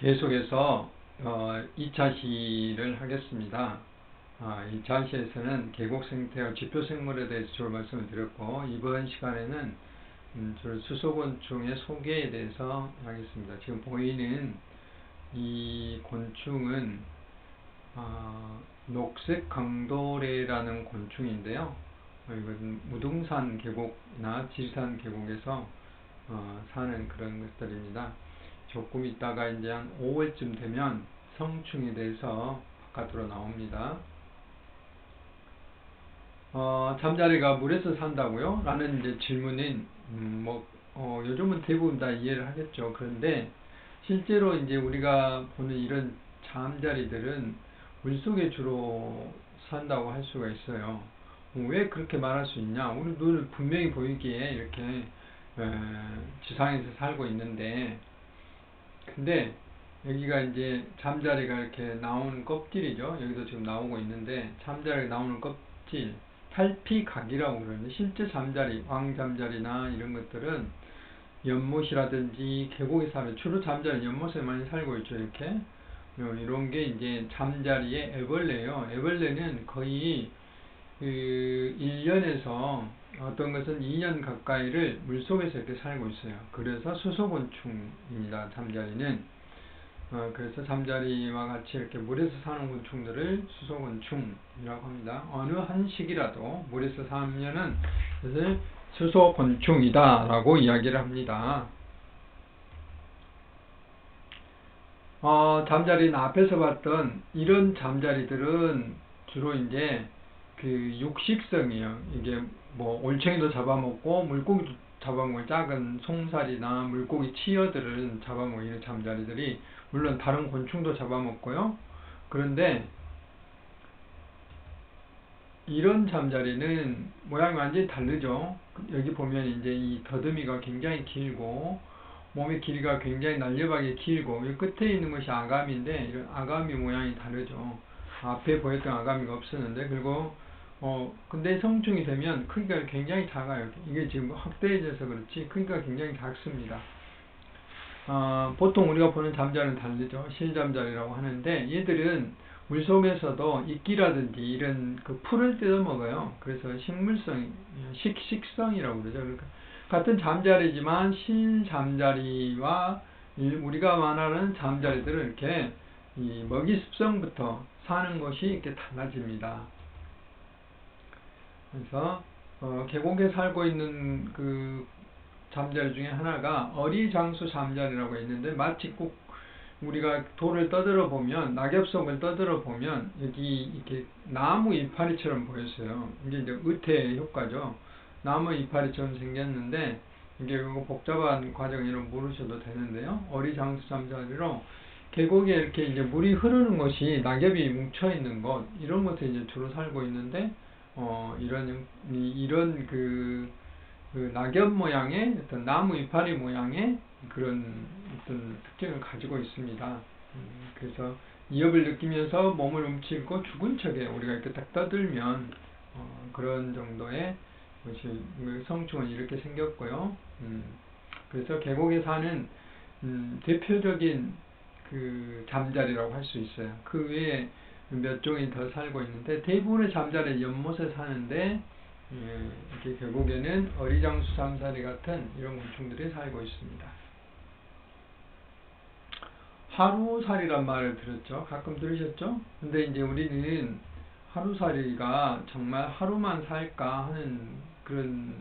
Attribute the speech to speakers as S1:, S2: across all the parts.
S1: 계속해서 2차 시를 하겠습니다. 2차 시에서는 계곡 생태와 지표 생물에 대해서 주로 말씀을 드렸고, 이번 시간에는 주로 수소곤충의 소개에 대해서 하겠습니다. 지금 보이는 이 곤충은 녹색 강도래라는 곤충인데요. 이건 무등산 계곡이나 지리산 계곡에서 사는 그런 것들입니다. 조금 있다가 이제 한 5월쯤 되면 성충이 돼서 바깥으로 나옵니다. 잠자리가 물에서 산다고요? 라는 이제 질문은 요즘은 대부분 다 이해를 하겠죠. 그런데 실제로 이제 우리가 보는 이런 잠자리들은 물속에 주로 산다고 할 수가 있어요. 왜 그렇게 말할 수 있냐? 우리 눈을 분명히 보이기에 이렇게 지상에서 살고 있는데, 근데 여기가 이제 잠자리가 이렇게 나오는 껍질이죠. 여기도 지금 나오고 있는데, 잠자리가 나오는 껍질, 탈피각이라고 그러는데, 실제 잠자리, 왕잠자리나 이런 것들은 연못이라든지 계곡에 사는, 주로 잠자리 연못에 많이 살고 있죠. 이렇게 이런 게 이제 잠자리의 애벌레예요. 애벌레는 거의 1년에서 어떤 것은 2년 가까이를 물속에서 이렇게 살고 있어요. 그래서 수소곤충입니다. 잠자리는. 그래서 잠자리와 같이 이렇게 물에서 사는 곤충들을 수소곤충이라고 합니다. 어느 한 시기라도 물에서 살면은 그것을 수소곤충이다 라고 이야기를 합니다. 잠자리는 앞에서 봤던 이런 잠자리들은 주로 이제 그 육식성이에요. 이게 뭐 올챙이도 잡아먹고 물고기도 잡아먹을 작은 송사리나 물고기 치어들을 잡아먹는 잠자리들이, 물론 다른 곤충도 잡아먹고요. 그런데 이런 잠자리는 모양이 완전히 다르죠. 여기 보면 이제 이 더듬이가 굉장히 길고 몸의 길이가 굉장히 날렵하게 길고, 이 끝에 있는 것이 아가미인데 이런 아가미 모양이 다르죠. 앞에 보였던 아가미가 없었는데, 그리고 근데 성충이 되면 크기가 굉장히 작아요. 이게 지금 확대해져서 그렇지 크기가 굉장히 작습니다. 보통 우리가 보는 잠자리는 다르죠. 실잠자리라고 하는데, 얘들은 물속에서도 이끼라든지 이런 그 풀을 뜯어 먹어요. 그래서 식물성, 식성이라고 그러죠. 그러니까 같은 잠자리지만 실잠자리와 우리가 말하는 잠자리들은 이렇게 이 먹이 습성부터 사는 것이 이렇게 달라집니다. 그래서 계곡에 살고 있는 그 잠자리 중에 하나가 어리장수 잠자리라고 있는데, 마치 꼭 우리가 돌을 떠들어 보면, 낙엽속을 떠들어 보면 여기 이렇게 나무 이파리처럼 보였어요. 이게 이제 의태 효과죠. 나무 이파리처럼 생겼는데, 이게 복잡한 과정으로 모르셔도 되는데요. 어리장수 잠자리로 계곡에 이렇게 이제 물이 흐르는 곳이 낙엽이 뭉쳐 있는 곳, 이런 곳에 이제 주로 살고 있는데, 이런 그 낙엽 모양의 어떤 나무 이파리 모양의 그런 어떤 특징을 가지고 있습니다. 그래서 위협을 느끼면서 몸을 움츠리고 죽은 척에 우리가 이렇게 딱 떠들면 그런 정도의 것이, 성충은 이렇게 생겼고요. 그래서 계곡에 사는 대표적인 그 잠자리라고 할 수 있어요. 그 외에 몇 종이 더 살고 있는데, 대부분의 잠자리 연못에 사는데, 이렇게 계곡에는 어리장수 잠자리 같은 이런 곤충들이 살고 있습니다. 하루살이란 말을 들었죠? 가끔 들으셨죠? 근데 이제 우리는 하루살이가 정말 하루만 살까 하는 그런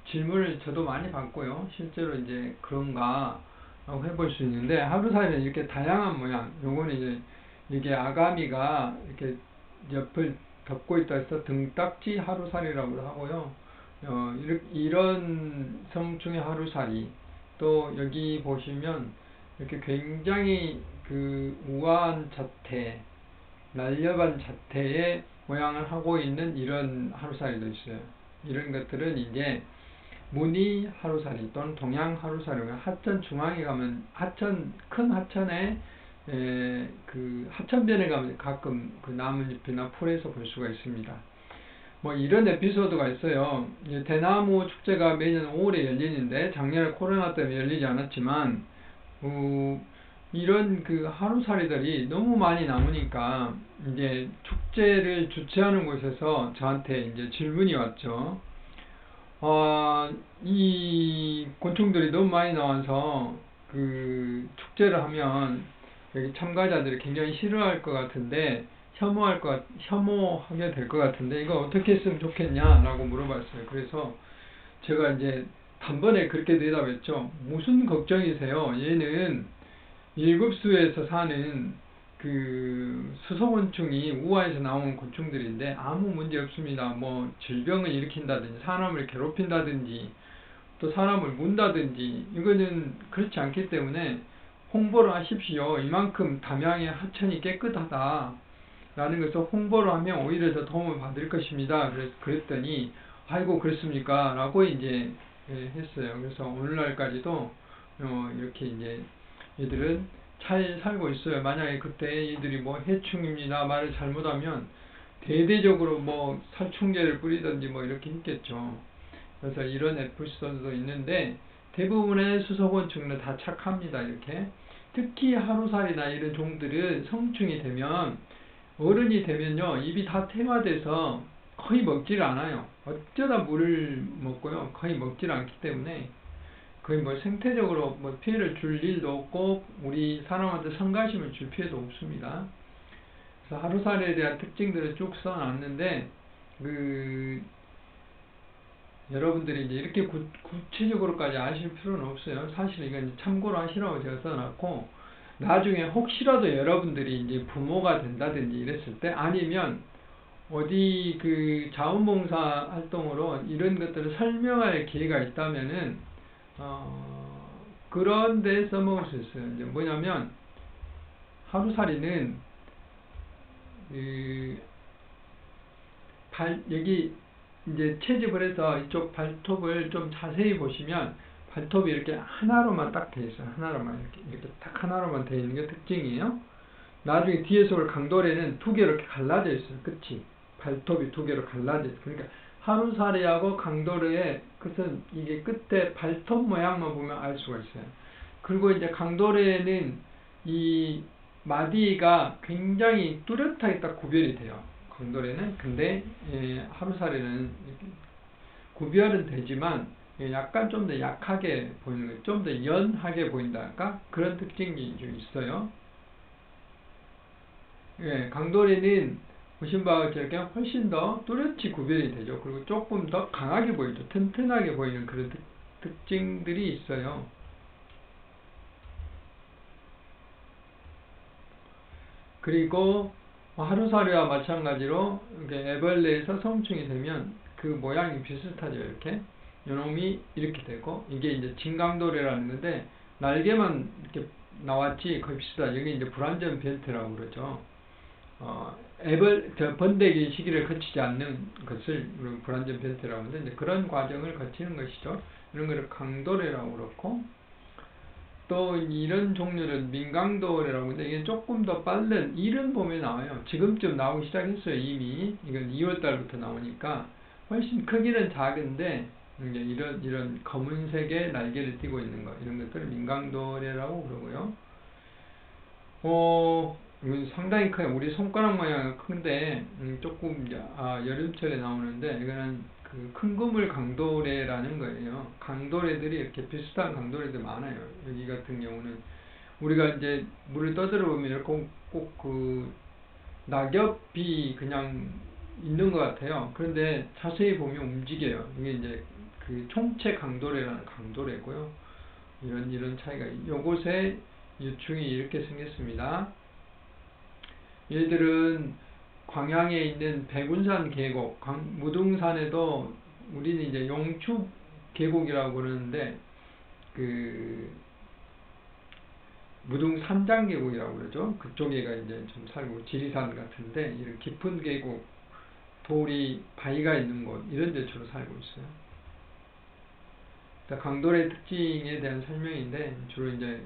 S1: 질문을 저도 많이 받고요. 실제로 이제 그런가 하고 해볼 수 있는데, 하루살이는 이렇게 다양한 모양, 요거는 이제 이게 아가미가 이렇게 옆을 덮고 있다 해서 등딱지 하루살이라고 하고요. 이런 성충의 하루살이, 또 여기 보시면 이렇게 굉장히 그 우아한 자태, 날렵한 자태의 모양을 하고 있는 이런 하루살이도 있어요. 이런 것들은 이제 무늬 하루살이 또는 동양 하루살이, 하천 중앙에 가면 큰 하천에 그 하천변에 가면 가끔 그 나뭇잎이나 풀에서 볼 수가 있습니다. 뭐 이런 에피소드가 있어요. 대나무 축제가 매년 5월에 열리는데, 작년에 코로나 때문에 열리지 않았지만 이런 그 하루살이들이 너무 많이 남으니까 이제 축제를 주최하는 곳에서 저한테 이제 질문이 왔죠. 이 곤충들이 너무 많이 나와서 그 축제를 하면 여기 참가자들이 굉장히 싫어할 것 같은데 혐오하게 될 것 같은데 이거 어떻게 했으면 좋겠냐라고 물어봤어요. 그래서 제가 이제 단번에 그렇게 대답했죠. 무슨 걱정이세요? 얘는 일급수에서 사는 그 수소곤충이 우화에서 나온 곤충들인데 아무 문제 없습니다. 뭐 질병을 일으킨다든지 사람을 괴롭힌다든지 또 사람을 문다든지 이거는 그렇지 않기 때문에 홍보를 하십시오. 이만큼 담양의 하천이 깨끗하다 라는 것을 홍보를 하면 오히려 더 도움을 받을 것입니다. 그랬더니 아이고 그렇습니까? 라고 이제 했어요. 그래서 오늘날까지도 이렇게 이제 얘들은 잘 살고 있어요. 만약에 그때 얘들이 뭐 해충입니다 말을 잘못하면 대대적으로 뭐 살충제를 뿌리든지 뭐 이렇게 했겠죠. 그래서 이런 에피소드도 있는데 대부분의 수소곤충은 다 착합니다. 이렇게 특히 하루살이나 이런 종들은 성충이 되면 어른이 되면요 입이 다 퇴화돼서 거의 먹지를 않아요. 어쩌다 물을 먹고요 거의 먹지를 않기 때문에 거의 뭐 생태적으로 뭐 피해를 줄 일도 없고 우리 사람한테 성가심을 줄 필요도 없습니다. 그래서 하루살이에 대한 특징들을 쭉 써놨는데 그 여러분들이 이제 이렇게 구체적으로까지 아실 필요는 없어요. 사실 이건 참고로 하시라고 제가 써놨고 나중에 혹시라도 여러분들이 이제 부모가 된다든지 이랬을 때 아니면 어디 그 자원봉사 활동으로 이런 것들을 설명할 기회가 있다면은 그런 데 써먹을 수 있어요. 이제 뭐냐면 하루살이는 여기 이제 채집을 해서 이쪽 발톱을 좀 자세히 보시면 발톱이 이렇게 하나로만 딱 돼 있어요. 하나로만 이렇게 딱 하나로만 돼 있는 게 특징이에요. 나중에 뒤에서 올 강도래는 두 개로 이렇게 갈라져 있어요. 끝이 발톱이 두 개로 갈라져 있어요. 그러니까 하루살이하고 강도래의 끝은 이게 끝에 발톱 모양만 보면 알 수가 있어요. 그리고 이제 강도래는 이 마디가 굉장히 뚜렷하게 딱 구별이 돼요. 강도래는 근데 하루살이는 구별은 되지만 약간 좀 더 약하게 보이는 거예요. 좀 더 연하게 보인달까? 그런 특징이 좀 있어요. 강도래는 보신 바와 같이 이렇게 훨씬 더 뚜렷이 구별이 되죠. 그리고 조금 더 강하게 보이죠. 튼튼하게 보이는 그런 특징들이 있어요. 그리고 하루살이와 마찬가지로 애벌레에서 성충이 되면 그 모양이 비슷하죠. 이렇게 요놈이 이렇게 되고 이게 이제 진강도래라는 건데 날개만 이렇게 나왔지 거의 비슷하죠. 여기 이제 불완전 벨트라고 그러죠. 번데기 시기를 거치지 않는 것을 불완전 벨트라고 하는데 그런 과정을 거치는 것이죠. 이런 거를 강도래라고 그렇고 또 이런 종류는 민강도래라고 하는데 이게 조금 더 빠른 이른 봄에 나와요. 지금쯤 나오기 시작했어요. 이미 이건 2월달부터 나오니까 훨씬 크기는 작은데 이제 이런 검은색의 날개를 띠고 있는 거 이런 것들을 민강도래라고 그러고요. 이건 상당히 커요. 우리 손가락 모양은 큰데 조금 여름철에 나오는데 이거는 그 큰그물 강도래라는 거예요. 강도래들이 이렇게 비슷한 강도래들 많아요. 여기 같은 경우는 우리가 이제 물을 떠들어 보면 이렇게 꼭 그 낙엽이 그냥 있는 것 같아요. 그런데 자세히 보면 움직여요. 이게 이제 그 총체 강도래라는 강도래고요. 이런 차이가 요곳에 유충이 이렇게 생겼습니다. 얘들은 광양에 있는 백운산 계곡, 무등산에도 우리는 이제 용추 계곡이라고 그러는데 그 무등산장 계곡이라고 그러죠. 그쪽에가 이제 좀 살고 지리산 같은데 이런 깊은 계곡, 돌이 바위가 있는 곳 이런 데 주로 살고 있어요. 강도의 특징에 대한 설명인데 주로 이제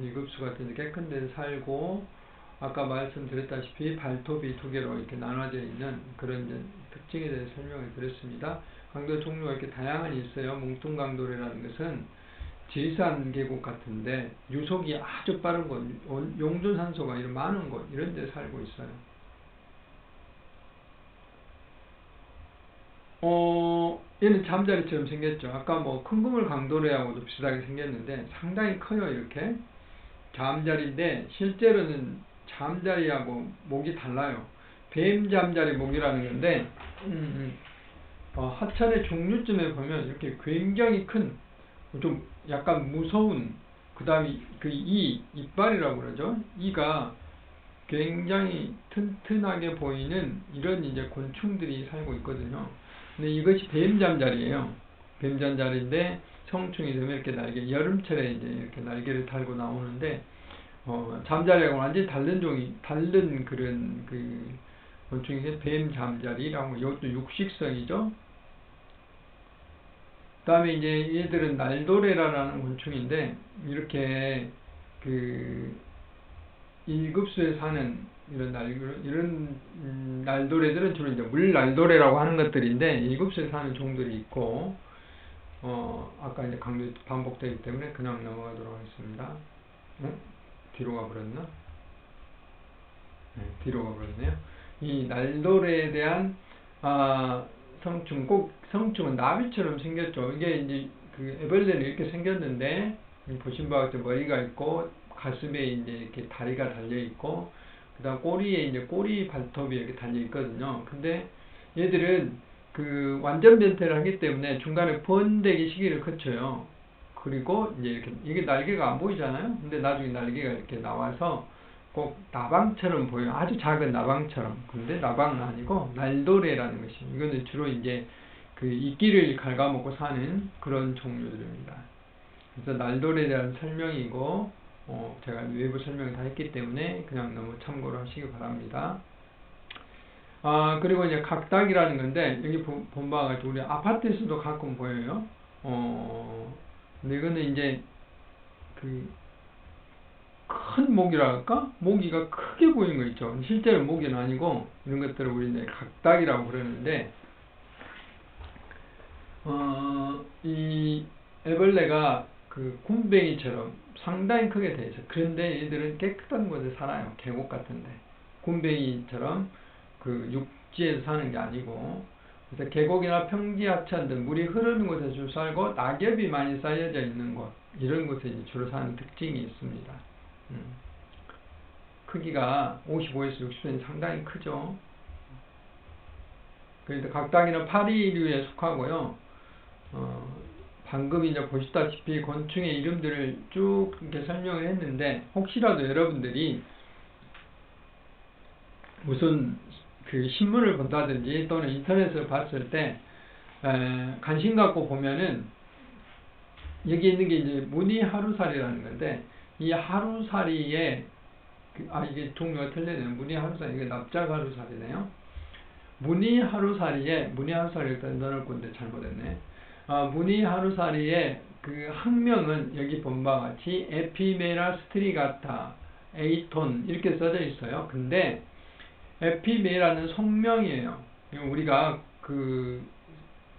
S1: 일급수 같은 데 깨끗한 데 살고 아까 말씀드렸다시피 발톱이 두 개로 이렇게 나눠져 있는 그런 이제 특징에 대해 설명을 드렸습니다. 강도 종류가 이렇게 다양한 있어요. 뭉뚱강도래라는 것은 지리산 계곡 같은데 유속이 아주 빠른 곳, 용존산소가 이런 많은 곳 이런 데 살고 있어요. 얘는 잠자리처럼 생겼죠. 아까 뭐 큰그물 강도래하고도 비슷하게 생겼는데 상당히 커요. 이렇게 잠자리인데 실제로는 잠자리하고 목이 달라요. 뱀 잠자리 목이라는 건데 하천의 종류쯤에 보면 이렇게 굉장히 큰 좀 약간 무서운, 그 다음에 그 이빨이라고 그러죠. 이가 굉장히 튼튼하게 보이는 이런 이제 곤충들이 살고 있거든요. 근데 이것이 뱀잠자리예요. 뱀잠자리인데 성충이 되면 이렇게 여름철에 이제 이렇게 날개를 달고 나오는데, 잠자리하고 완전히 다른 그런 그 곤충이 뱀잠자리라고, 이것도 육식성이죠. 그 다음에 이제 얘들은 날도래라는 곤충인데, 이렇게 그 일급수에 사는 이런 날도래들은 주로 이제 물날도래라고 하는 것들인데, 일급수에 사는 종들이 있고, 아까 이제 반복되기 때문에 그냥 넘어가도록 하겠습니다. 뒤로 가버렸나? 네, 뒤로 가버렸네요. 이 날도래에 대한 성충은 나비처럼 생겼죠. 이게 이제 그 애벌레는 이렇게 생겼는데, 보신 바와 같이 머리가 있고 가슴에 이제 이렇게 다리가 달려 있고, 그다음 꼬리에 이제 꼬리 발톱이 이렇게 달려 있거든요. 근데 얘들은 그 완전 변태를 하기 때문에 중간에 번데기 시기를 거쳐요. 그리고 이제 이렇게 이게 날개가 안 보이잖아요. 근데 나중에 날개가 이렇게 나와서 꼭 나방처럼 보여요. 아주 작은 나방처럼. 근데 나방은 아니고 날도래라는 것이. 이거는 주로 이제 그 이끼를 갉아먹고 사는 그런 종류들입니다. 그래서 날도래에 대한 설명이고, 제가 외부 설명을 다 했기 때문에 그냥 너무 참고로 하시기 바랍니다. 그리고 이제 각닭이라는 건데, 여기 본 바와 같이 우리 아파트에서도 가끔 보여요. 근데 이거는 이제 그 큰 모기라 할까? 모기가 크게 보이는 거 있죠. 실제로 모기는 아니고, 이런 것들을 우리 이제 각닭이라고 그러는데, 이 애벌레가 그 굼벵이처럼 상당히 크게 돼 있어요. 그런데 얘들은 깨끗한 곳에 살아요. 계곡 같은데. 굼벵이처럼 그 육지에서 사는 게 아니고, 그래서 계곡이나 평지 하천 등 물이 흐르는 곳에 주로 살고, 낙엽이 많이 쌓여져 있는 곳, 이런 곳에 주로 사는 특징이 있습니다. 크기가 55에서 60cm 상당히 크죠. 그래서 각닭이는 파리류에 속하고요. 방금 이제 보시다시피 곤충의 이름들을 쭉 이렇게 설명을 했는데, 혹시라도 여러분들이 무슨 그 신문을 본다든지 또는 인터넷을 봤을 때 관심 갖고 보면은, 여기 있는 게 이제 무늬하루살이라는 건데, 이 하루살이에 이게 종류가 틀리네요. 무늬하루살이, 이게 납작하루살이네요. 무늬하루살이에 일단 넣을 건데 잘못했네. 무늬하루살이의 그 학명은 여기 본 바와 같이 에피메라 스트리가타 에이톤 이렇게 써져 있어요. 근데 에피메라는 속명이에요. 우리가 그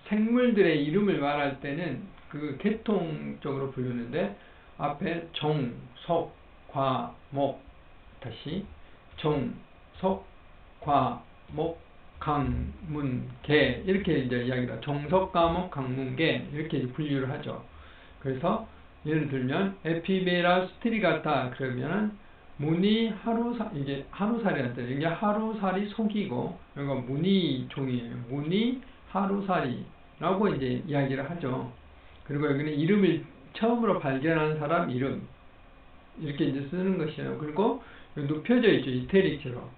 S1: 생물들의 이름을 말할 때는 그 계통적으로 부르는데, 앞에 종, 속, 과, 목, 다시 종, 속, 과, 목, 강, 문, 개 이렇게 이제 이야기다. 종속, 과목, 강문, 개 이렇게 분류를 하죠. 그래서 예를 들면 에피메라 스트리가타 그러면은 무늬 이게 하루살이라는 뜻. 이게 하루살이 속이고, 이거 무늬 종이에요. 무늬 하루살이라고 이제 이야기를 하죠. 그리고 여기는 이름을 처음으로 발견한 사람 이름 이렇게 이제 쓰는 것이에요. 그리고 눕혀져 있죠. 이태릭처럼.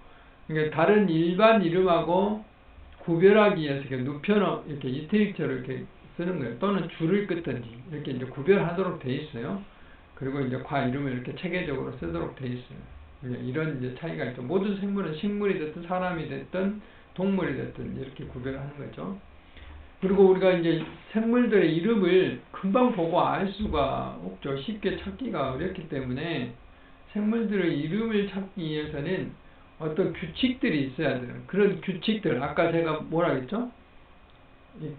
S1: 그러니까 다른 일반 이름하고 구별하기 위해서 이렇게 이렇게 이태릭처럼 이렇게 쓰는 거예요. 또는 줄을 긋든지 이렇게 이제 구별하도록 돼 있어요. 그리고 이제 과 이름을 이렇게 체계적으로 쓰도록 돼 있어요. 이런 이제 차이가 있죠. 모든 생물은 식물이 됐든 사람이 됐든 동물이 됐든 이렇게 구별하는 거죠. 그리고 우리가 이제 생물들의 이름을 금방 보고 알 수가 없죠. 쉽게 찾기가 어렵기 때문에 생물들의 이름을 찾기 위해서는 어떤 규칙들이 있어야 돼요. 그런 규칙들, 아까 제가 뭐라 했죠?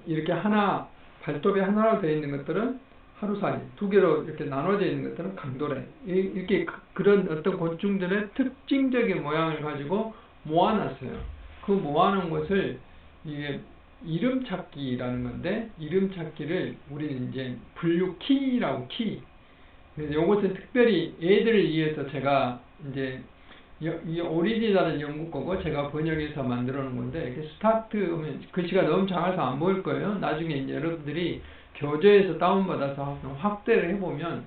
S1: 이렇게 발톱이 하나로 되어 있는 것들은 하루살이 두 개로 이렇게 나눠져 있는 것들은 강도래. 이렇게 그런 어떤 곤충들의 특징적인 모양을 가지고 모아놨어요. 그 모아놓은 것을 이게 이름 찾기라는 건데, 이름 찾기를 우리는 이제 분류 키라고 키. 그래서 이것은 특별히 애들을 위해서 제가 이제 이 오리지널은 영국 거고 제가 번역해서 만들어 놓은 건데, 이렇게 스타트 하면 글씨가 너무 작아서 안 보일 거예요. 나중에 이제 여러분들이 교재에서 다운받아서 확대를 해보면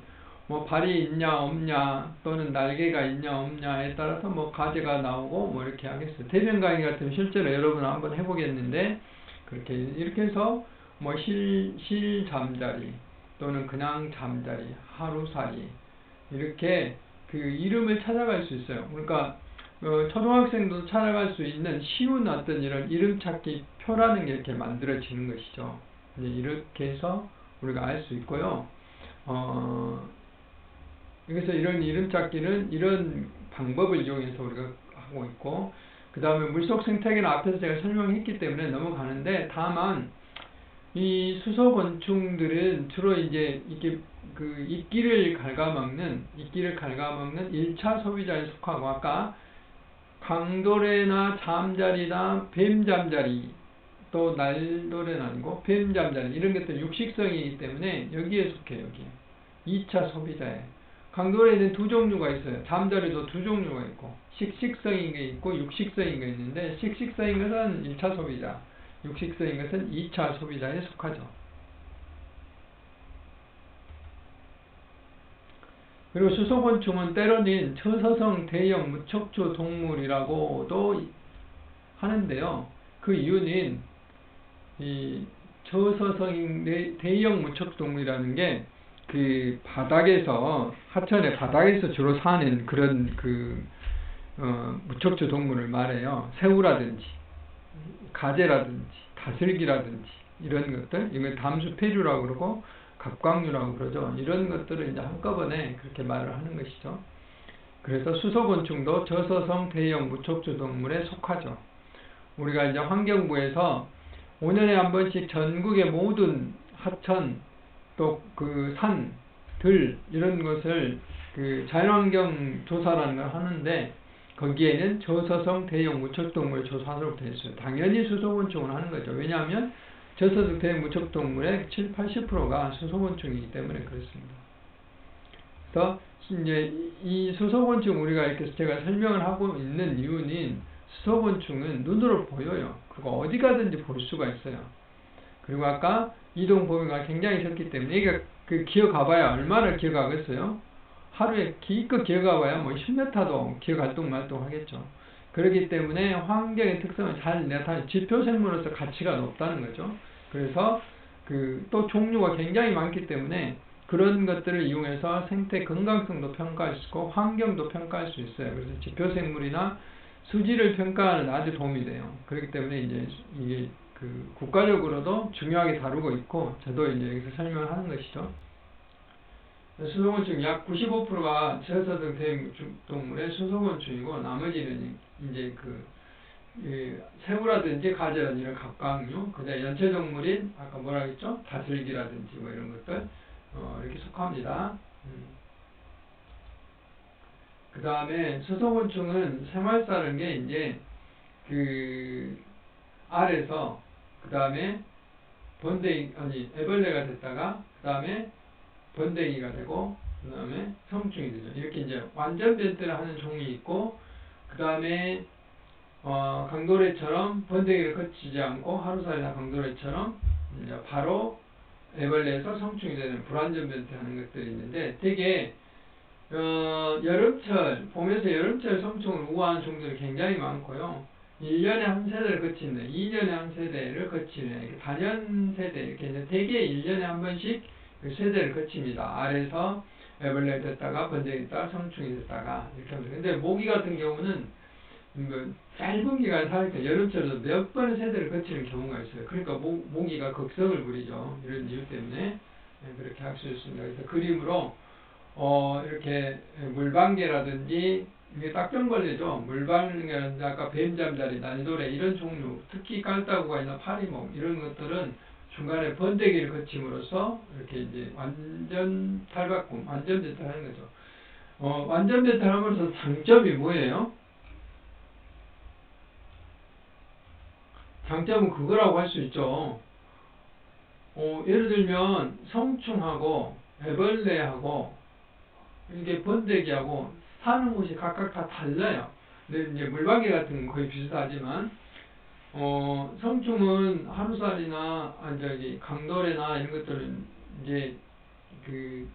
S1: 뭐 발이 있냐 없냐 또는 날개가 있냐 없냐에 따라서 뭐 가지가 나오고 뭐 이렇게 하겠어요. 대변 강의 같으면 실제로 여러분 한번 해보겠는데, 그렇게 이렇게 해서 뭐 실잠자리 또는 그냥 잠자리, 하루살이 이렇게 그 이름을 찾아갈 수 있어요. 그러니까 초등학생도 찾아갈 수 있는 쉬운 어떤 이런 이름 찾기 표라는 게 이렇게 만들어지는 것이죠. 이렇게 해서 우리가 알 수 있고요. 그래서 이런 이름 찾기는 이런 방법을 이용해서 우리가 하고 있고, 그 다음에 물속 생태계는 앞에서 제가 설명했기 때문에 넘어가는데, 다만 이 수소곤충들은 주로 이제 이게 그 이끼를 갉아먹는 1차 소비자에 속하고, 아까 강도래나 잠자리나 뱀잠자리, 또 날도래는 아니고 뱀잠자리 이런 것들 육식성이기 때문에 여기에 속해요. 여기 2차 소비자에. 강도래는 두 종류가 있어요. 잠자리도 두 종류가 있고, 식식성인 게 있고 육식성인 게 있는데, 식식성인 것은 1차 소비자, 육식성인 것은 2차 소비자에 속하죠. 그리고 수소곤충은 때로는 처서성 대형 무척추 동물이라고도 하는데요. 그 이유는 이 저서성 대형 무척동물이라는 게 그 바닥에서, 하천의 바닥에서 주로 사는 그런 무척추 동물을 말해요. 새우라든지 가재라든지 다슬기라든지 이런 것들, 이걸 담수폐류라고 그러고 갑각류라고 그러죠. 이런 것들을 이제 한꺼번에 그렇게 말을 하는 것이죠. 그래서 수소곤충도 저서성 대형 무척추 동물에 속하죠. 우리가 이제 환경부에서 5년에 한 번씩 전국의 모든 하천, 또 그 산, 들 이런 것을 그 자연환경 조사라는 걸 하는데, 거기에는 저서성 대형 무척동물 조사하도록 되어 있어요. 당연히 수소곤충을 하는 거죠. 왜냐하면 저서성 대형 무척동물의 70~80%가 수소곤충이기 때문에 그렇습니다. 그래서 이제 이 수소곤충 우리가 이렇게 제가 설명을 하고 있는 이유는, 수소곤충은 눈으로 보여요. 그리고 어디 가든지 볼 수가 있어요. 그리고 아까 이동 범위가 굉장히 적기 때문에, 이게 그 기어가봐야 얼마나 기어가겠어요? 하루에 기껏 기어가봐야 뭐 10m도 기어갈동 말동 하겠죠. 그렇기 때문에 환경의 특성을 잘 나타내는 지표생물로서 가치가 높다는 거죠. 그래서 또 종류가 굉장히 많기 때문에 그런 것들을 이용해서 생태 건강성도 평가할 수 있고 환경도 평가할 수 있어요. 그래서 지표생물이나 수질을 평가하는 아주 도움이 돼요. 그렇기 때문에 이제 이게 국가적으로도 중요하게 다루고 있고, 저도 이제 여기서 설명을 하는 것이죠. 수소곤충 약 95%가 저서성 대형동물의 수소곤충이고, 나머지는 이제 새우라든지 가재라든지 이런 갑각류, 그다음에 연체동물인 아까 뭐라 했죠? 다슬기라든지 뭐 이런 것들 이렇게 속합니다. 그 다음에 수소곤충은 생활 사는 게 이제 알에서 그 다음에 애벌레가 됐다가 그 다음에 번데기가 되고 그 다음에 성충이 되죠. 이렇게 이제 완전 변태를 하는 종이 있고, 그 다음에 강도래처럼 번데기를 거치지 않고 하루살이나 강도래처럼 이제 바로 애벌레에서 성충이 되는 불완전 변태하는 것들이 있는데, 되게 여름철, 봄에서 여름철 성충을 우아한 종들이 굉장히 많고요. 1년에 한 세대를 거치는, 2년에 한 세대를 거치는, 단연 세대, 이렇게 이제 대개 1년에 한 번씩 세대를 거칩니다. 알에서 애벌레 됐다가 번데기 됐다가 성충이 됐다가 이렇게 합니다. 근데 모기 같은 경우는 짧은 기간 사니까 여름철에도 몇 번의 세대를 거치는 경우가 있어요. 그러니까 모기가 걱성을 부리죠. 이런 이유 때문에 그렇게 할 수 있습니다. 그래서 그림으로 이렇게 물방개라든지, 이게 딱정벌레죠. 물방개라든지 아까 뱀잠자리, 날도래 이런 종류, 특히 깔따구가 있는 파리목 이런 것들은 중간에 번데기를 거침으로써 이렇게 이제 완전 탈바꿈, 완전 배탈하는 거죠. 완전 배탈함으로써 장점이 뭐예요? 장점은 그거라고 할 수 있죠. 예를 들면 성충하고 애벌레하고 이게 번데기하고 사는 곳이 각각 다 달라요. 근데 이제 물방개 같은 건 거의 비슷하지만 성충은 하루살이나 저기 강도래나 이런 것들은 이제 그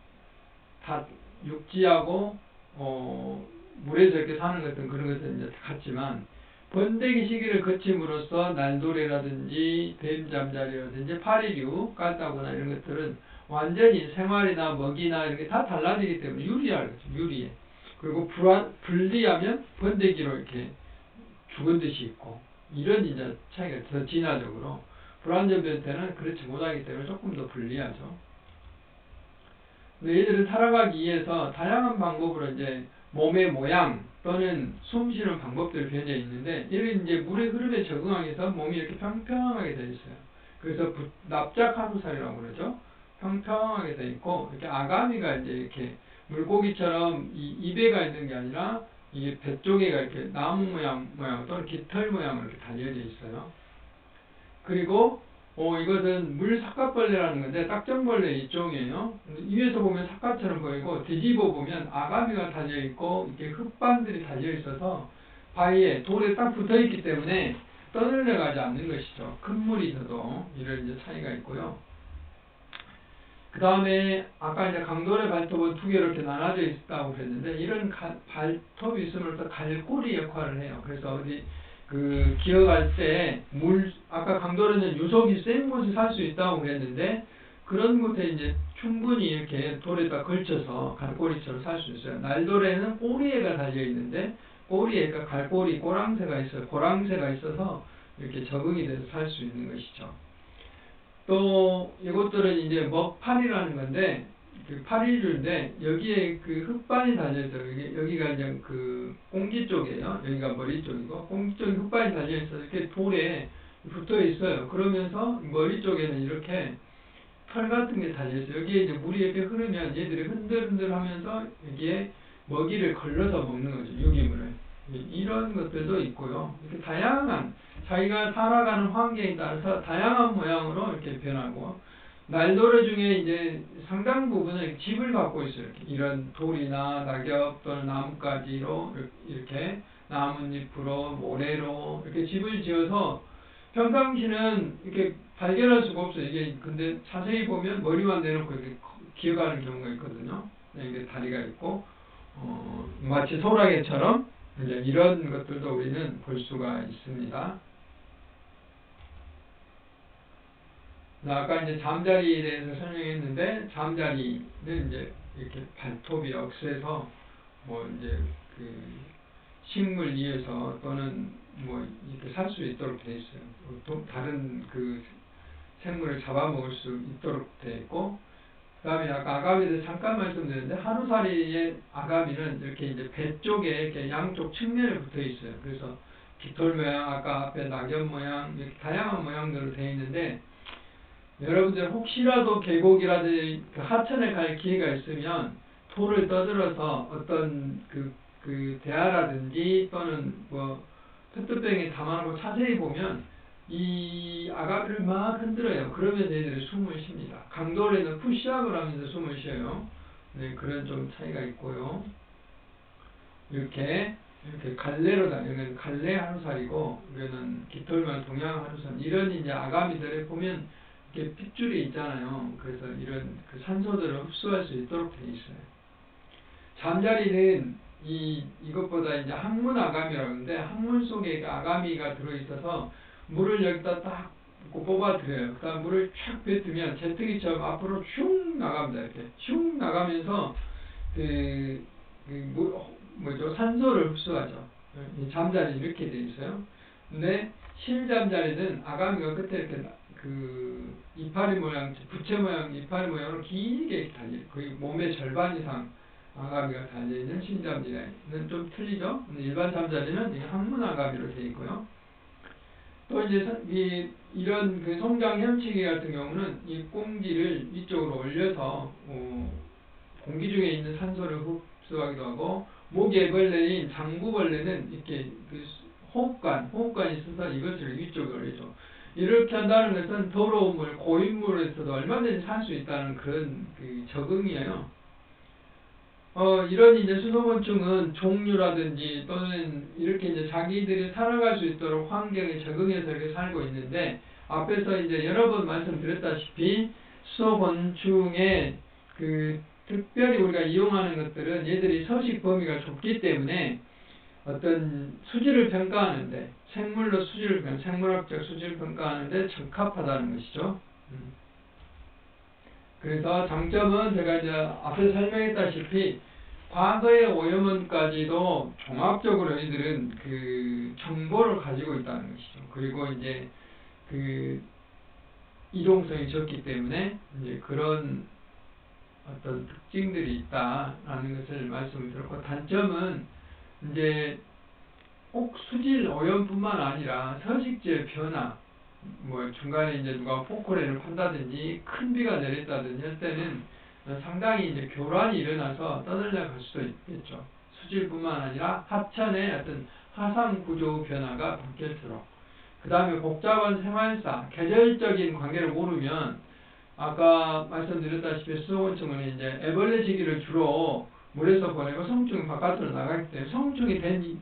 S1: 다 육지하고 물에서 이렇게 사는 것들은 그런 것들은 이제 같지만 번데기 시기를 거침으로써 날도래라든지 뱀잠자리라든지 파리류, 깔따구나 이런 것들은 완전히 생활이나 먹이나 이런 게 다 달라지기 때문에 유리하죠. 유리해. 그리고 분리하면 번데기로 이렇게 죽은 듯이 있고 이런 이제 차이가 더 진화적으로 불완전 변태는 그렇지 못하기 때문에 조금 더 불리하죠. 근데 얘들은 살아가기 위해서 다양한 방법으로 이제 몸의 모양 또는 숨 쉬는 방법들이 변해 있는데 얘는 이제 물의 흐름에 적응하기 위해서 몸이 이렇게 평평하게 되어 있어요. 그래서 납작하루살이라고 그러죠. 평평하게 되어 있고 이렇게 아가미가 이제 이렇게 물고기처럼 입에가 있는 게 아니라 이게 배 쪽에가 이렇게 나무 모양 또는 깃털 모양으로 이렇게 달려져 있어요. 그리고 이것은 물삭갓벌레라는 건데 딱정벌레 일종이에요. 위에서 보면 삭갓처럼 보이고 뒤집어 보면 아가미가 달려 있고 이렇게 흙반들이 달려 있어서 바위에 돌에 딱 붙어 있기 때문에 떠늘려 가지 않는 것이죠. 큰 물이 있어도 이런 이제 차이가 있고요. 그 다음에 아까 이제 강도래 발톱은 두 개로 이렇게 나눠져 있다고 그랬는데 이런 발톱이 있으면서 갈고리 역할을 해요. 그래서 어디 기어갈 때 아까 강도래는 유속이 센 곳에 살 수 있다고 그랬는데 그런 곳에 이제 충분히 이렇게 돌에다 걸쳐서 갈고리처럼 살 수 있어요. 날도래는 꼬리에가 달려 있는데 꼬리에가 갈고리 꼬랑새가 있어요. 고랑새가 있어서 이렇게 적응이 돼서 살 수 있는 것이죠. 또 이것들은 이제 먹파리라는 건데 그 파리류인데 여기에 그 흙반이 달려있어요. 여기가 이제 그 공기 쪽이에요. 여기가 머리 쪽이고 공기 쪽에 흙반이 달려있어서 이렇게 돌에 붙어 있어요. 그러면서 머리 쪽에는 이렇게 털 같은 게 달려있어요. 여기에 이제 물이 이렇게 흐르면 얘들이 흔들흔들 하면서 여기에 먹이를 걸러서 먹는 거죠. 유기물을. 이런 것들도 있고요. 이렇게 다양한 자기가 살아가는 환경에 따라서 다양한 모양으로 이렇게 변하고 날도래 중에 이제 상당 부분은 집을 갖고 있어요. 이런 돌이나 낙엽 또는 나뭇가지로 이렇게 나뭇잎으로 모래로 이렇게 집을 지어서 평상시는 이렇게 발견할 수가 없어요. 이게 근데 자세히 보면 머리만 내놓고 이렇게 기어가는 경우가 있거든요. 이게 다리가 있고 마치 소라게처럼 이제 이런 것들도 우리는 볼 수가 있습니다. 아까 이제 잠자리에 대해서 설명했는데 잠자리는 이제 이렇게 발톱이 억세서 뭐 이제 그 식물 위에서 또는 뭐 이렇게 살 수 있도록 돼 있어요. 또 다른 그 생물을 잡아먹을 수 있도록 돼 있고 그 다음에 아까 아가미에 대해서 잠깐 말씀드렸는데 하루살이의 아가미는 이렇게 이제 배 쪽에 이렇게 양쪽 측면에 붙어 있어요. 그래서 깃털 모양, 아까 앞에 낙엽 모양, 이렇게 다양한 모양들로 되어 있는데 여러분들 혹시라도 계곡이라든지 그 하천에 갈 기회가 있으면 돌을 떠들어서 어떤 그 대하라든지 또는 뭐 페트병에 담아놓고 자세히 보면 이 아가미를 막 흔들어요. 그러면 얘들이 숨을 쉽니다. 강도래는 푸시업을 하면서 숨을 쉬어요. 네, 그런 좀 차이가 있고요. 이렇게 갈래로 다니는 갈래 하루살이고 이거는 깃털만 동양 하루살 이런 이제 아가미들에 보면 이렇게 핏줄이 있잖아요. 그래서 이런 그 산소들을 흡수할 수 있도록 되어 있어요. 잠자리는 이것보다 이제 항문 아가미라고 하는데 항문 속에 아가미가 들어있어서 물을 여기다 딱 뽑아들여요. 그 다음 물을 촥 뱉으면 제트기처럼 앞으로 슝 나갑니다. 이렇게 슝 나가면서 산소를 흡수하죠. 잠자리 이렇게 돼 있어요. 근데 실잠자리는 아가미가 끝에 이렇게 그 이파리 모양, 부채 모양 이파리 모양으로 길게 달려 거의 몸의 절반 이상 아가미가 달려있는 실잠자리는 좀 틀리죠. 일반 잠자리는 항문 아가미로 되어 있고요. 또 이제 이런 그 송장 햄치기 같은 경우는 이 꽁지를 위쪽으로 올려서 공기 중에 있는 산소를 흡수하기도 하고, 목애벌레인 장구벌레는 이렇게 그 호흡관이 있어서 이것을 위쪽으로 올리죠. 이렇게 한다는 것은 더러운 물, 고인물에서도 얼마든지 살 수 있다는 그런 그 적응이에요. 이런 이제 수소곤충은 종류라든지 또는 이렇게 이제 자기들이 살아갈 수 있도록 환경에 적응해서 이렇게 살고 있는데, 앞에서 이제 여러 번 말씀드렸다시피 수소곤충의 그 특별히 우리가 이용하는 것들은 얘들이 서식 범위가 좁기 때문에 어떤 수질을 평가하는데, 생물학적 수질을 평가하는데 적합하다는 것이죠. 그래서 장점은 제가 이제 앞에서 설명했다시피 과거의 오염원까지도 종합적으로 이들은 그 정보를 가지고 있다는 것이죠. 그리고 이제 그 이동성이 적기 때문에 이제 그런 어떤 특징들이 있다라는 것을 말씀을 드렸고, 단점은 이제 꼭 수질 오염뿐만 아니라 서식지의 변화, 뭐 중간에 이제 누가 포크레인을 판다든지 큰 비가 내렸다든지 할 때는 상당히 이제 교란이 일어나서 떠들려 갈 수도 있겠죠. 수질뿐만 아니라 하천의 어떤 하상 구조 변화가 바뀔수록, 그 다음에 복잡한 생활사, 계절적인 관계를 모르면 아까 말씀드렸다시피 수소곤충은 이제 애벌레 시기를 주로 물에서 보내고 성충이 바깥으로 나가기 때문에, 성충이 된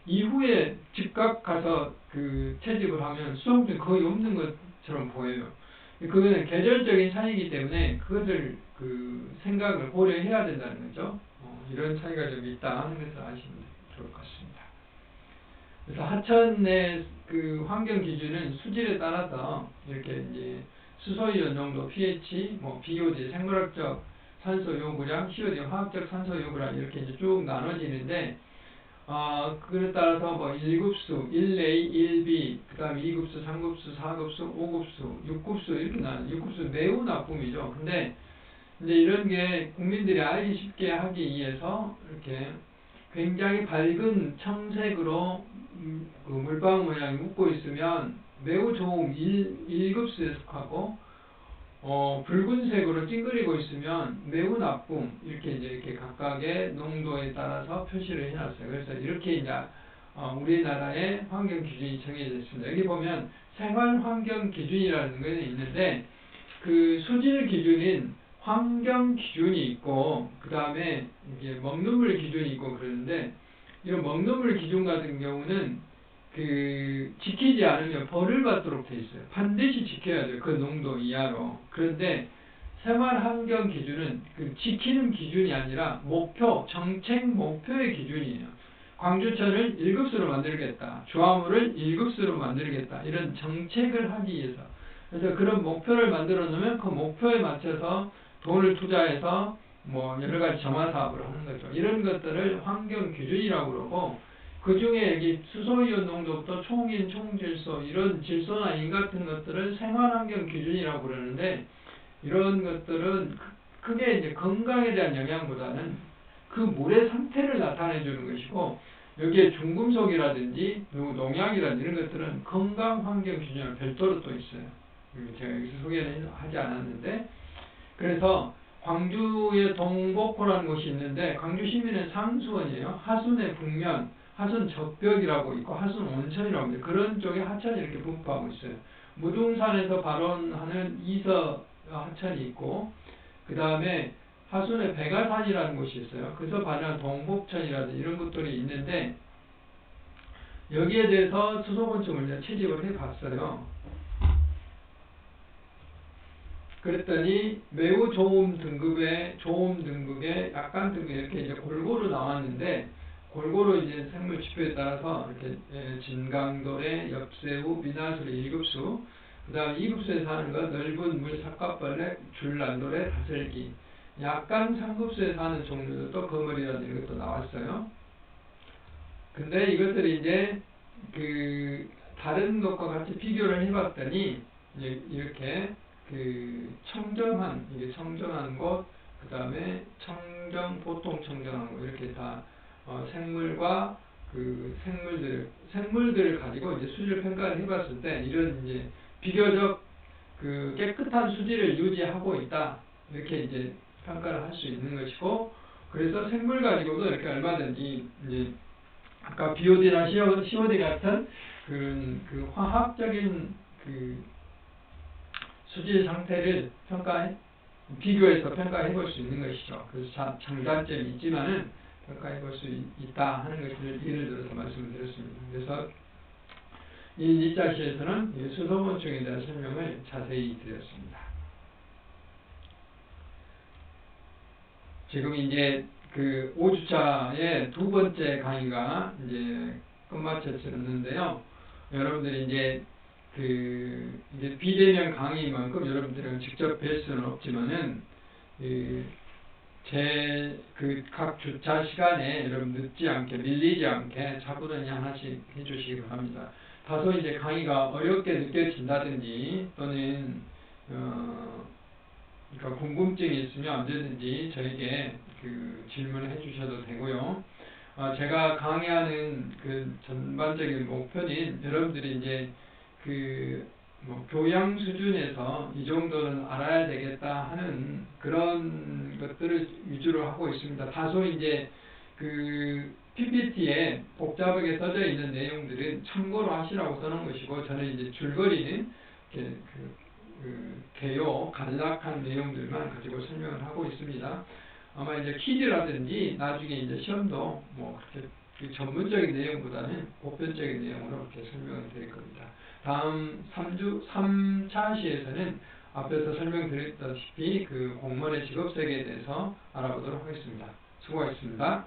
S1: 이후에 즉각 가서 그 채집을 하면 수소곤충이 거의 없는 것처럼 보여요. 그거는 계절적인 차이이기 때문에 그것을 그 생각을 고려해야 된다는 거죠. 이런 차이가 좀 있다 하는 것을 아시면 좋을 것 같습니다. 그래서 하천의 그 환경 기준은 수질에 따라서 이렇게 이제 수소이온 농도, pH, 뭐 BOD, 생물학적 산소 요구량, COD, 화학적 산소 요구량 이렇게 이제 쭉 나눠지는데, 그에 따라서 뭐 1급수, 1A, 1B, 그 다음에 2급수, 3급수, 4급수, 5급수, 6급수 이렇게 나눠요. 6급수 매우 나쁨이죠. 근데 이제 이런 게 국민들이 알기 쉽게 하기 위해서 이렇게 굉장히 밝은 청색으로 그 물방 모양이 묶고 있으면 매우 좋은 1급수에 속하고, 붉은색으로 찡그리고 있으면 매우 나쁨, 이렇게 이제 이렇게 각각의 농도에 따라서 표시를 해놨어요. 그래서 이렇게 이제 우리나라의 환경 기준이 정해져 있습니다. 여기 보면 생활 환경 기준이라는 게 있는데, 그 수질 기준인 환경 기준이 있고, 그 다음에 이게 먹는 물 기준이 있고 그러는데, 이런 먹는 물 기준 같은 경우는 그 지키지 않으면 벌을 받도록 돼 있어요. 반드시 지켜야 돼요. 그 농도 이하로. 그런데 생활환경 기준은 그 지키는 기준이 아니라 목표, 정책 목표의 기준이에요. 광주천을 1급수로 만들겠다. 주화물을 1급수로 만들겠다. 이런 정책을 하기 위해서. 그래서 그런 목표를 만들어 놓으면 그 목표에 맞춰서 돈을 투자해서 뭐 여러 가지 점화 사업을 하는 거죠. 이런 것들을 환경 기준이라고 그러고, 그 중에 여기 수소이온 농도부터 총인, 총질소, 이런 질소나 인 같은 것들을 생활환경 기준이라고 그러는데, 이런 것들은 크게 이제 건강에 대한 영향보다는 그 물의 상태를 나타내 주는 것이고, 여기에 중금속이라든지 농약이라든지 이런 것들은 건강환경 기준으로 별도로 또 있어요. 제가 여기서 소개는 하지 않았는데, 그래서 광주에 동복호라는 곳이 있는데, 광주 시민은 상수원이에요. 하순의 북면, 하순 적벽이라고 있고 하순 온천이라고 합니다. 그런 쪽에 하천이 이렇게 분포하고 있어요. 무등산에서 발원하는 이서 하천이 있고, 그 다음에 하순에 백아산이라는 곳이 있어요. 그래서 발현한 동복천이라든지 이런 것들이 있는데, 여기에 대해서 수소곤충을 채집을 해봤어요. 그랬더니 매우 좋은 등급의 약간 등급 이렇게 이제 골고루 나왔는데, 골고루 이제 생물 지표에 따라서 이렇게 진강도래, 엽새우, 미나수리 1급수, 그 다음에 2급수에 사는 건 넓은 물 삭갑벌레, 줄난도래, 다슬기, 약간 3급수에 사는 종류도 또 거머리라는 이런 것도 나왔어요. 근데 이것들이 이제 그 다른 것과 같이 비교를 해봤더니 이렇게 그 청정한 곳, 그 다음에 보통 청정한 곳, 이렇게 다 생물과 그 생물들을 가지고 이제 수질 평가를 해봤을 때 이런 이제 비교적 그 깨끗한 수질을 유지하고 있다. 이렇게 이제 평가를 할 수 있는 것이고, 그래서 생물 가지고도 이렇게 얼마든지 이제 아까 BOD나 COD 같은 그 화학적인 그 수질 상태를 비교해서 평가해 볼 수 있는 것이죠. 그래서 장단점이 있지만은 평가해 볼 수 있다 하는 것을 예를 들어서 말씀을 드렸습니다. 그래서 이 2자시에서는 수소곤충에 대한 설명을 자세히 드렸습니다. 지금 이제 그 5주차의 두 번째 강의가 이제 끝마쳤는데요. 여러분들이 이제 이제 비대면 강의만큼 여러분들은 직접 뵐 수는 없지만은 각 주차 시간에 여러분 늦지 않게 밀리지 않게 차분히 하나씩 해주시기 바랍니다. 다소 이제 강의가 어렵게 느껴진다든지 또는 그러니까 궁금증이 있으면 언제든지 저에게 질문을 해주셔도 되고요. 제가 강의하는 그 전반적인 목표는 여러분들이 이제 교양 수준에서 이 정도는 알아야 되겠다 하는 그런 것들을 위주로 하고 있습니다. 다소 이제 PPT에 복잡하게 써져 있는 내용들은 참고로 하시라고 써놓은 것이고, 저는 이제 줄거리는 개요, 간략한 내용들만 가지고 설명을 하고 있습니다. 아마 이제 퀴즈라든지 나중에 이제 시험도 그렇게 전문적인 내용보다는 보편적인 내용으로 이렇게 설명을 드릴 겁니다. 다음 3차 시에서는 앞에서 설명드렸다시피 공무원의 직업세계에 대해서 알아보도록 하겠습니다. 수고하셨습니다.